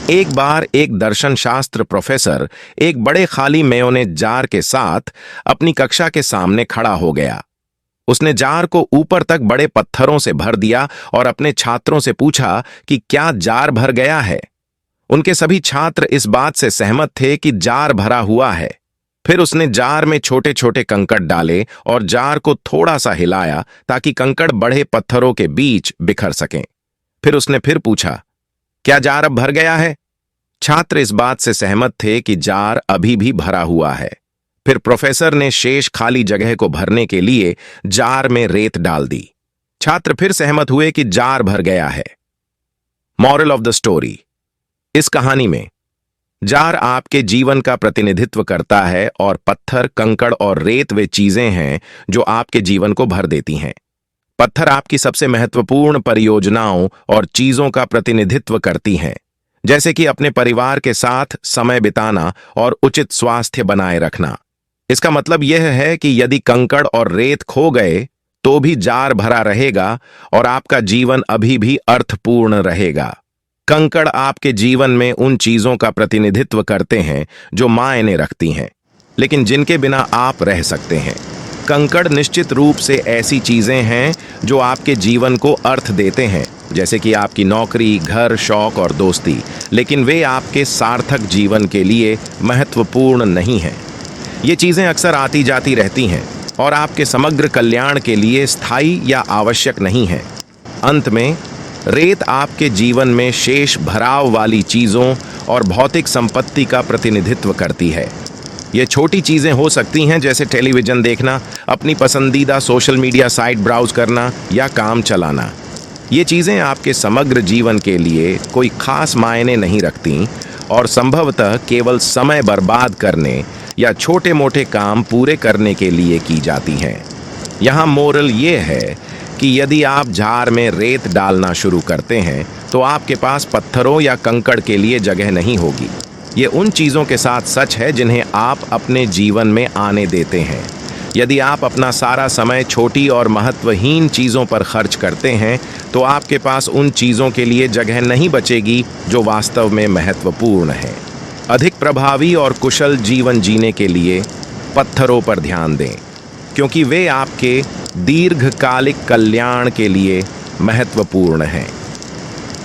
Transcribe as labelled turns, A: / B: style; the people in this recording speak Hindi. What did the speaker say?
A: एक बार एक दर्शन शास्त्र प्रोफेसर एक बड़े खाली मेयोनेज जार के साथ अपनी कक्षा के सामने खड़ा हो गया। उसने जार को ऊपर तक बड़े पत्थरों से भर दिया और अपने छात्रों से पूछा कि क्या जार भर गया है। उनके सभी छात्र इस बात से सहमत थे कि जार भरा हुआ है। फिर उसने जार में छोटे छोटे कंकड़ डाले और जार को थोड़ा सा हिलाया ताकि कंकड़ बड़े पत्थरों के बीच बिखर सकें। फिर उसने फिर पूछा, क्या जार अब भर गया है? छात्र इस बात से सहमत थे कि जार अभी भी भरा हुआ है। फिर प्रोफेसर ने शेष खाली जगह को भरने के लिए जार में रेत डाल दी। छात्र फिर सहमत हुए कि जार भर गया है। मॉरल ऑफ द स्टोरी: इस कहानी में जार आपके जीवन का प्रतिनिधित्व करता है और पत्थर, कंकड़ और रेत वे चीजें हैं जो आपके जीवन को भर देती हैं। पत्थर आपकी सबसे महत्वपूर्ण परियोजनाओं और चीजों का प्रतिनिधित्व करती हैं, जैसे कि अपने परिवार के साथ समय बिताना और उचित स्वास्थ्य बनाए रखना। इसका मतलब यह है कि यदि कंकड़ और रेत खो गए तो भी जार भरा रहेगा और आपका जीवन अभी भी अर्थपूर्ण रहेगा। कंकड़ आपके जीवन में उन चीजों का प्रतिनिधित्व करते हैं जो मायने रखती हैं, लेकिन जिनके बिना आप रह सकते हैं। कंकड़ निश्चित रूप से ऐसी चीजें हैं जो आपके जीवन को अर्थ देते हैं, जैसे कि आपकी नौकरी, घर, शौक और दोस्ती, लेकिन वे आपके सार्थक जीवन के लिए महत्वपूर्ण नहीं हैं। ये चीजें अक्सर आती जाती रहती हैं और आपके समग्र कल्याण के लिए स्थायी या आवश्यक नहीं हैं। अंत में रेत आपके जीवन में शेष भराव वाली चीजों और भौतिक संपत्ति का प्रतिनिधित्व करती है। ये छोटी चीजें हो सकती हैं, जैसे टेलीविजन देखना, अपनी पसंदीदा सोशल मीडिया साइट ब्राउज करना या काम चलाना। ये चीजें आपके समग्र जीवन के लिए कोई खास मायने नहीं रखती और संभवतः केवल समय बर्बाद करने या छोटे मोटे काम पूरे करने के लिए की जाती हैं। यहाँ मोरल ये है कि यदि आप जार में रेत डालना शुरू करते हैं तो आपके पास पत्थरों या कंकड़ के लिए जगह नहीं होगी। ये उन चीज़ों के साथ सच है जिन्हें आप अपने जीवन में आने देते हैं। यदि आप अपना सारा समय छोटी और महत्वहीन चीज़ों पर खर्च करते हैं तो आपके पास उन चीज़ों के लिए जगह नहीं बचेगी जो वास्तव में महत्वपूर्ण है। अधिक प्रभावी और कुशल जीवन जीने के लिए पत्थरों पर ध्यान दें, क्योंकि वे आपके दीर्घकालिक कल्याण के लिए महत्वपूर्ण हैं।